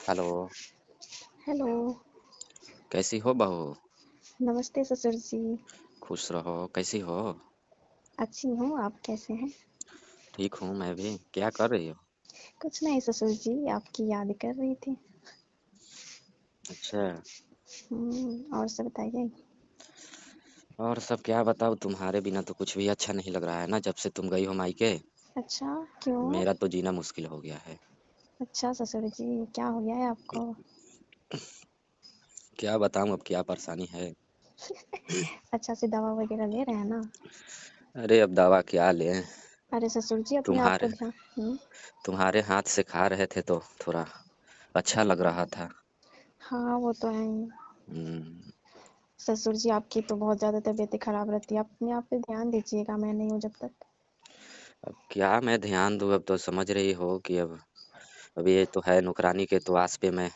Hello. Hello. कैसी हो बहू? नमस्ते ससुर जी। खुश रहो। कैसी हो? अच्छी हूँ, आप कैसे हैं? ठीक हूँ मैं भी। क्या कर रही हो? कुछ नहीं ससुर जी, आपकी याद कर रही थी। अच्छा। और सब बताइए। और सब क्या बताऊँ, तुम्हारे बिना तो कुछ भी अच्छा नहीं लग रहा है ना, जब से तुम गई हो मायके। अच्छा, क्यों? मेरा तो जीना मुश्किल हो गया है। अच्छा ससुर जी, क्या हो गया है आपको? क्या बताऊँ, अब क्या परेशानी है। अच्छा से दवा वगैरह ले रहे हैं ना? अरे अब दवा क्या लें। अरे ससुर जी, अपने आप तुम्हारे को ध्यान। तुम्हारे हाथ से खा रहे थे तो थोड़ा अच्छा लग रहा था। हाँ, वो तो है ही। हम्म, ससुर जी, आपकी तो बहुत ज़्यादा तबीयत खराब रहती है, अपने आप पे ध्यान दीजिएगा, मैं नहीं हूँ जब तक। अब क्या मैं ध्यान दूँ, अब तो समझ रही हो कि अब ये तो है नौकरानी के तो आस पे मैं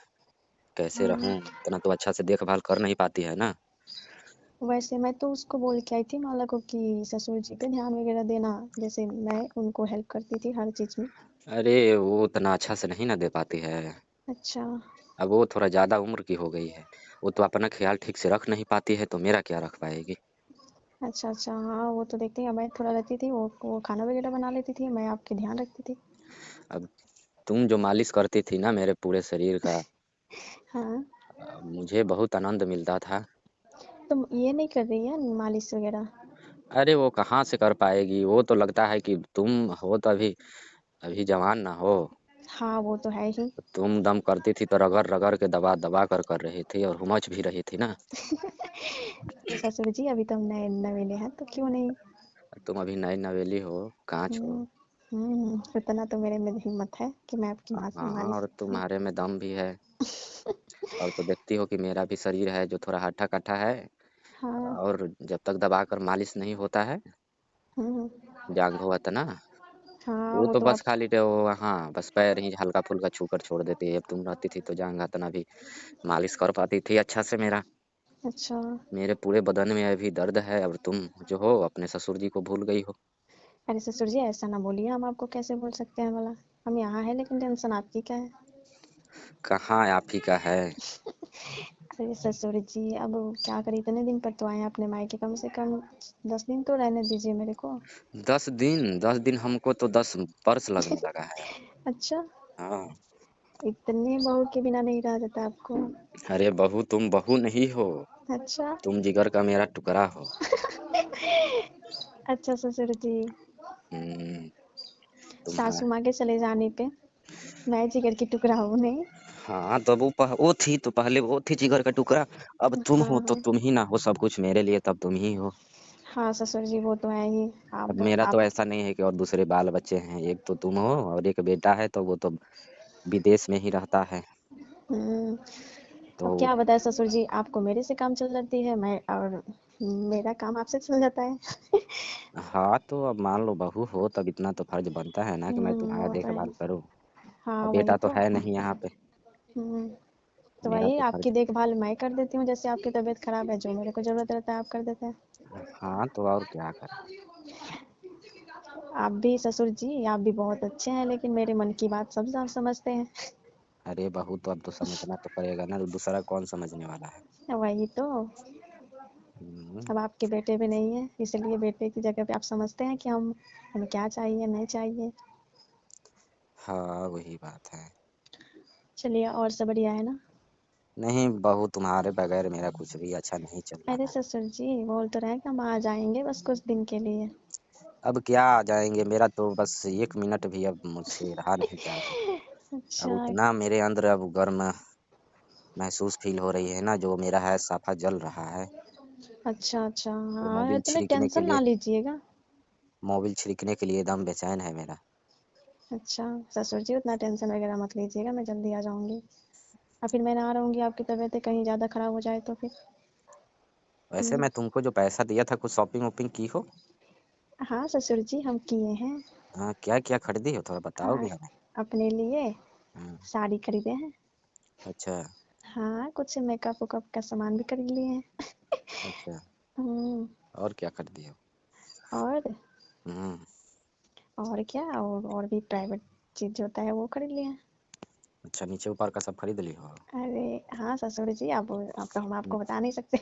कैसे हाँ, रहूँ, इतना तो अच्छा से देखभाल कर नहीं पाती है ना। वैसे मैं तो उसको बोल के आई थी माला को कि ससुर जी पे ध्यान वगैरह देना, जैसे मैं उनको हेल्प करती थी हर चीज़ में। अरे वो उतना अच्छा से नहीं ना दे पाती है। अच्छा। अब वो थोड़ा ज्यादा उम्र की हो गई है। वो तो अपना ख्याल ठीक से रख नहीं पाती है तो मेरा क्या रख पाएगी। अच्छा, अच्छा। हाँ, वो तो देखते हैं, मैं थोड़ा रहती थी, वो खाना वगैरह बना लेती थी, मैं आपके ध्यान रखती थी। अब तुम जो मालिश करती थी ना मेरे पूरे शरीर का, हाँ, मुझे बहुत आनंद मिलता था। तो ये नहीं कर रही है मालिश वगैरह? अरे वो कहाँ से कर पाएगी, वो तो लगता है कि तुम हो तो अभी अभी जवान ना हो। हाँ, वो तो है ही। तुम दम करती थी तो रगड़ रगड़ के दबा दबा कर रही थी और हुमच भी रही थी ना। अरे ससुर जी, अभी तो हम नए नवेले हैं, तो क्यों नहीं? तुम अभी नई नवेली हो, कांच हो। हम्म। उतना तो मेरे में हिम्मत है कि मैं आपकी हाँ, मालिश और करूं। तुम्हारे में दम भी है। और तो देखती हो कि मेरा भी शरीर है जो थोड़ा हट्टा कट्टा है। हाँ। और जब तक दबाकर मालिश नहीं होता है, हम्म। जांघ हो ना, हाँ, वो वो तो तो बस आप। खाली हाँ बस पैर ही हल्का फुल्का छू कर छोड़ देती है। अब तुम रहती थी तो जांघ तना भी मालिश कर पाती थी अच्छा से मेरा। अच्छा। मेरे पूरे बदन में अभी दर्द है, और तुम जो हो अपने ससुर जी को भूल गई हो। अरे ससुर जी, ऐसा ना बोलिए, हम आपको कैसे बोल सकते हैं भला? हम यहाँ हैं, लेकिन टेंशन आपकी क्या है? कहाँ आप ही का है। अरे ससुर जी, अब क्या करें, इतने दिन पर तो आए हैं अपने मायके, कम से कम 10 दिन तो रहने दीजिए मेरे को। 10 दिन हमको तो 10 वर्ष लगने लगा है अब। अच्छा। हाँ। इतने बहू के बिना नहीं रहा जाता आपको? अरे बहू, तुम बहू नहीं हो, अच्छा। तुम जिगर का मेरा टुकड़ा हो। अच्छा ससुर जी। हम्म, तुम्हारा। सासू माँ के चले जाने पे मैं जिगर की टुकड़ा हूँ नहीं? हाँ, तब वो थी तो पहले वो थी जिगर का टुकड़ा। अब तुम हाँ, हो तो हाँ। तुम ही ना हो सब कुछ मेरे लिए, तब तुम ही हो। हाँ ससुर जी, वो तो है ही। अब आप मेरा तो आप ऐसा नहीं है कि और दूसरे बाल बच्चे हैं, एक तो तुम हो और एक बेटा है, तो वो तो विदेश में ही रहता है। हम्म। तो अब क्या बताए ससुर जी, आपको मेरे से काम चल जाती है, मैं और मेरा काम आपसे चल जाता है। हाँ, तो अब मान लो बहू हो तब इतना तो फर्ज बनता है ना कि मैं तुम्हारा वो तो है। देखभाल करूँ। हाँ, अब वही बेटा तो तो। है नहीं यहाँ पे। हम्म। तो मेरा वही तो आपकी फर्ज। देखभाल मैं कर देती हूँ, जैसे आपकी तबीयत खराब है, जो मेरे को जरूरत रहता है आप कर देते हैं। हाँ, तो और क्या करें। आप भी ससुर जी, आप भी बहुत अच्छे हैं, लेकिन मेरे मन की बात सब समझते हैं। अरे बहू, तो अब तो समझना तो पड़ेगा ना, तो दूसरा कौन समझने वाला है। वही तो। हम्म, अब आपके बेटे भी नहीं है, इसलिए बेटे की जगह पे आप समझते हैं कि हम हमें क्या चाहिए नहीं चाहिए। हाँ वही बात है। चलिए, और सब बढ़िया है ना? नहीं बहू, तुम्हारे बगैर मेरा कुछ भी अच्छा नहीं चल अरे रहा है। ससुर जी, बोल तो रहे हैं कि हम आ जाएंगे बस कुछ दिन के लिए। अब क्या आ जाएंगे, मेरा तो बस 1 मिनट भी अब मुझसे रहा नहीं जा रहा है। अब अच्छा। उतना मेरे अंदर अब गर्म महसूस फील हो रही है ना, जो मेरा है साफा जल रहा है। अच्छा, अच्छा। वो हाँ, इतने टेंशन ना लीजिएगा। मोबिल छिड़कने के लिए दम बेचैन है मेरा। अच्छा ससुर जी, उतना टेंशन वगैरह मत लीजिएगा, मैं जल्दी आ जाऊंगी। और फिर मैं ना रहूंगी, आपकी तबीयत कहीं ज़्यादा खराब हो जाए तो फिर। वैसे हम्म। मैं तुमको जो पैसा दिया था, कुछ शॉपिंग वॉपिंग की हो? हाँ ससुर जी, हम किए हैं। हाँ, क्या क्या खरीदी हो, थोड़ा हाँ, बताओगे हमें? अपने लिए हाँ। साड़ी खरीदे हैं। अच्छा। हाँ, कुछ मेकअप वेकअप का सामान भी खरीद लिए हैं। अच्छा। हम्म। और क्या खरीदी हो? और हम्म। और क्या, और भी प्राइवेट चीज जो होता है वो खरीद लिए हैं। अच्छा, नीचे ऊपर का सब खरीद ली हो? अरे हाँ ससुर जी, अब तो हम हम्म, आपको बता नहीं सकते।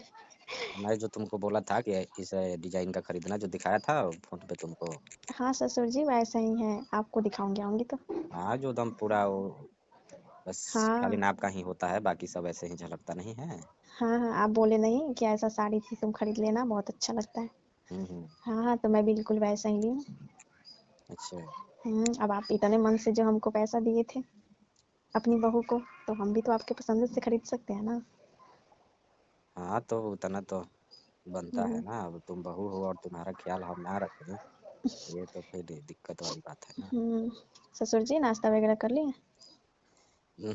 मैं जो तुमको बोला था कि इस डिजाइन का खरीदना, जो दिखाया था फोन पे तुमको। हाँ ससुर जी, वैसा ही है, आपको दिखाऊंगी आऊंगी तो। हाँ, जो दम पूरा वो बस खाली हाँ नाप का ही होता है, बाकी सब ऐसे ही झलकता नहीं है। हाँ हाँ, आप बोले नहीं कि ऐसा साड़ी थी तुम खरीद लेना, बहुत अच्छा लगता है। हम्म। हाँ हाँ, तो मैं बिल्कुल वैसा ही ली हूँ। अच्छा। अब आप इतने मन से जो हमको पैसा दिए थे अपनी बहू को, तो हम भी तो आपके पसंद से खरीद सकते हैं ना। हाँ, तो उतना तो बनता है हम्म ना, अब तुम बहू हो और तुम्हारा ख्याल हम ना रखें, ये तो फिर दिक्कत वाली बात है ना। हम्म, ससुर जी नाश्ता वगैरह कर लिए?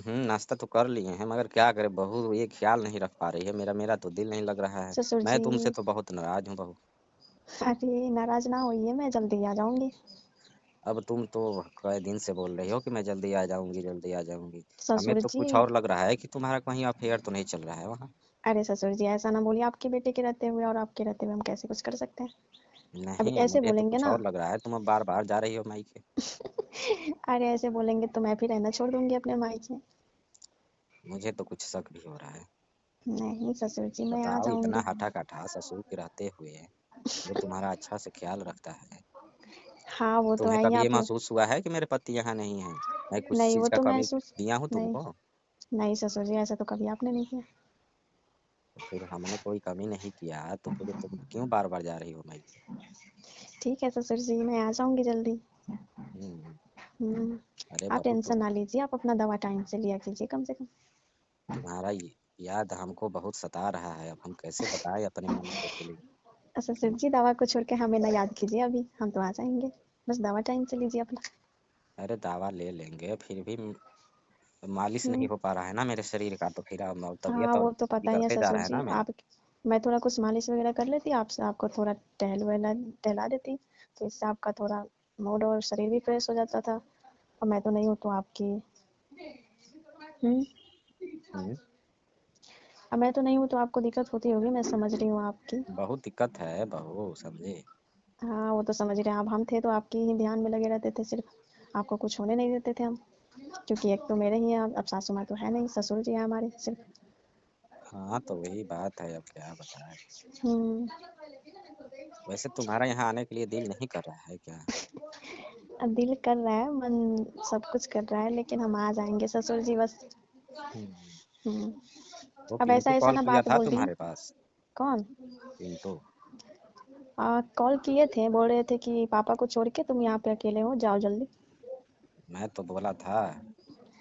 नाश्ता तो कर लिए हैं, मगर क्या करे, बहू ये ख्याल नहीं रख पा रही है मेरा, मेरा तो दिल नहीं लग रहा है। ससुर मैं जी, तुमसे तो बहुत नाराज हूँ बहू। अरे नाराज ना होइए, मैं जल्दी आ जाऊंगी। अब तुम तो कई दिन से बोल रही हो कि मैं जल्दी आ जाऊंगी, जल्दी आ जाऊंगी। हमें ससुर तो जी, कुछ और लग रहा है कि तुम्हारा कहीं अफेयर तो नहीं चल रहा है वहाँ। अरे ससुर जी ऐसा ना बोलिए, आपके बेटे के रहते हुए और आपके रहते हुए हम कैसे कुछ कर सकते हैं। अभी नहीं, ऐसे मुझे तो बोलेंगे कुछ ना। और लग रहा है, तुम अब बार बार जा रही हो मायके। अरे ऐसे बोलेंगे तो मैं फिर रहना छोड़ दूंगी अपने मायके। मुझे तो कुछ शक भी हो रहा है। नहीं ससुर जी, मैं आ बताओ, इतना जाऊंगी। हठा कठा ससुर के रहते हुए जो तुम्हारा अच्छा से ख्याल रखता है, हाँ वो तो तुम्हें है ही कभी ये आप। महसूस हुआ है कि मेरे पति यहाँ नहीं है, मैं कुछ नहीं चीज वो का तो कमी महसूस, दिया हूँ नहीं तुमको? नहीं ससुर जी, ऐसा तो कभी आपने नहीं किया। तो फिर हमने कोई कमी नहीं किया, तो फिर तुम क्यों बार बार जा रही हो मायके? ठीक है ससुर जी, मैं आ जाऊंगी जल्दी। हम्म। हम्म, अरे आप बहू, टेंशन ना लीजिए, आप अपना दवा टाइम से लिया कीजिए कम से कम। तुम्हारा याद हमको बहुत सता रहा है, अब हम कैसे बताएं अपने मन के फीलिंग। ससुर जी दवा को छोड़ के हमें ना याद कीजिए, अभी हम तो आ जाएंगे। बस दवा टाइम से लीजिए अपना। अरे दावा ले लेंगे, फिर भी मालिश नहीं हम्म, हो पा रहा है ना मेरे शरीर का, तो फिर अब हाँ तबीयत और वो तो पता ही है बिगड़ते जा ससुर रहा है जी, ना मेरा। आप, मैं थोड़ा कुछ मालिश वगैरह कर लेती आपसे, आपको थोड़ा टहला देती, तो इससे आपका थोड़ा मूड और शरीर भी फ्रेश हो जाता था। और मैं तो नहीं हूँ तो आपकी। हम्म, हम्म। अब मैं तो नहीं हूँ तो आपको दिक्कत होती होगी, मैं समझ रही हूँ आपकी। बहुत दिक्कत है बहू, समझे। हाँ वो तो समझ रहे हैं, अब हम थे तो आपकी ही ध्यान में लगे रहते थे सिर्फ, आपको कुछ होने नहीं देते थे हम। क्योंकि एक तो मेरे ही हैं, अब सासू माँ तो है नहीं, ससुर जी हैं हमारे सिर्फ। हाँ, तो वही बात है, अब क्या बताएं। हम्म, वैसे तुम्हारा यहाँ आने के लिए दिल नहीं कर रहा है क्या? अब दिल कर रहा है, मन सब कुछ कर रहा है, लेकिन हम आ जाएंगे ससुर जी बस। हम्म। हम्म, वो अब ऐसा पिंटू ऐसा कॉल ना किया बात था बोल दी। तुम्हारे पास? कौन? पिंटू। कॉल किए थे, बोल रहे थे कि पापा को छोड़ के तुम यहाँ पे अकेले हो, जाओ जल्दी। मैं तो बोला था।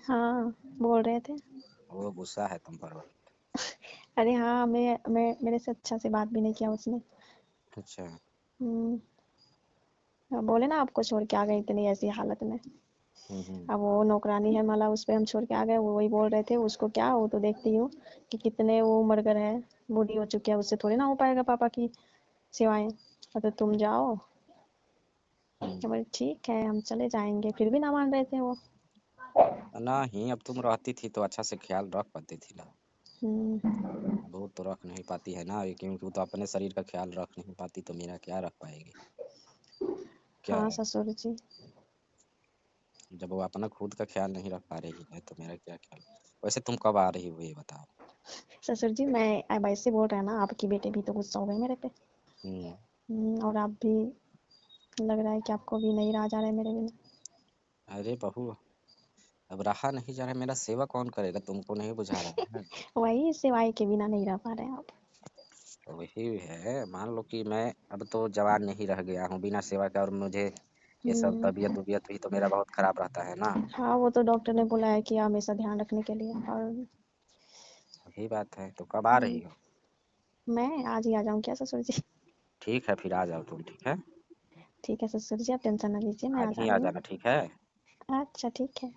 हाँ बोल रहे थे। वो गुस्सा है तुम पर। अरे हाँ, मैं मेरे से अच्छा से बात भी नहीं किया उसने। अच्छा। हम्म, बोले ना आपको छोड़ के आ गए इतनी ऐसी हालत में। हम्म। अब वो नौकरानी है माला, उस पे हम छोड़ के आ गए, वो वही बोल रहे थे, उसको क्या, वो तो देखती हूँ कि कितने वो उम्र कर है, बूढ़ी हो चुकी है, उससे थोड़ी ना हो पाएगा पापा की सेवाएं। तो तुम जाओ। हम्म। मैं बोली ठीक है, हम चले जाएंगे, फिर भी ना मान रहे थे वो। नहीं, अब तुम रहती थी तो अच्छा से ख्याल रख पाती थी ना। हम्म, अब वो तो रख नहीं पाती है ना, ये क्योंकि वो तो अपने शरीर का ख्याल रख नहीं पाती, तो मेरा क्या रख पाएगी? क्या? हाँ ससुर जी। जब वो अपना खुद का ख्याल नहीं रख पा रही है, तो मेरा क्या ख्याल? वैसे तुम कब आ रही हो ये बताओ? ससुर जी मैं अब ऐसे बोल रहे हैं ना, आपकी बेटे भी तो गुस्सा हो गए मेरे पे। हम्म। और आप भी, लग रहा है कि आपको भी नहीं रहा जा रहा है मेरे बिना। अरे बहू, अब रहा नहीं जा रहा है, मेरा सेवा कौन करेगा, तुमको नहीं बुझा रहा है? वही सिवाय के बिना नहीं रह पा रहे हैं आप। तो वही है, मान लो कि मैं अब तो जवान नहीं रह गया हूँ बिना सेवा के, और मुझे ये सब हम्म, तबीयत उबियत भी तो मेरा बहुत खराब रहता है ना। हाँ वो तो डॉक्टर ने बोला है कि हमेशा ध्यान रखने के लिए। और वही बात है, तो कब आ रही हम्म, हो? मैं आज ही आ जाऊँ क्या ससुर जी? ठीक है, फिर आ जाओ तुम, ठीक है। ठीक है ससुर जी, आप टेंशन ना लीजिए, मैं आ आज जा ही आ रही हूँ। जाना, ठीक है। अच्छा ठीक है।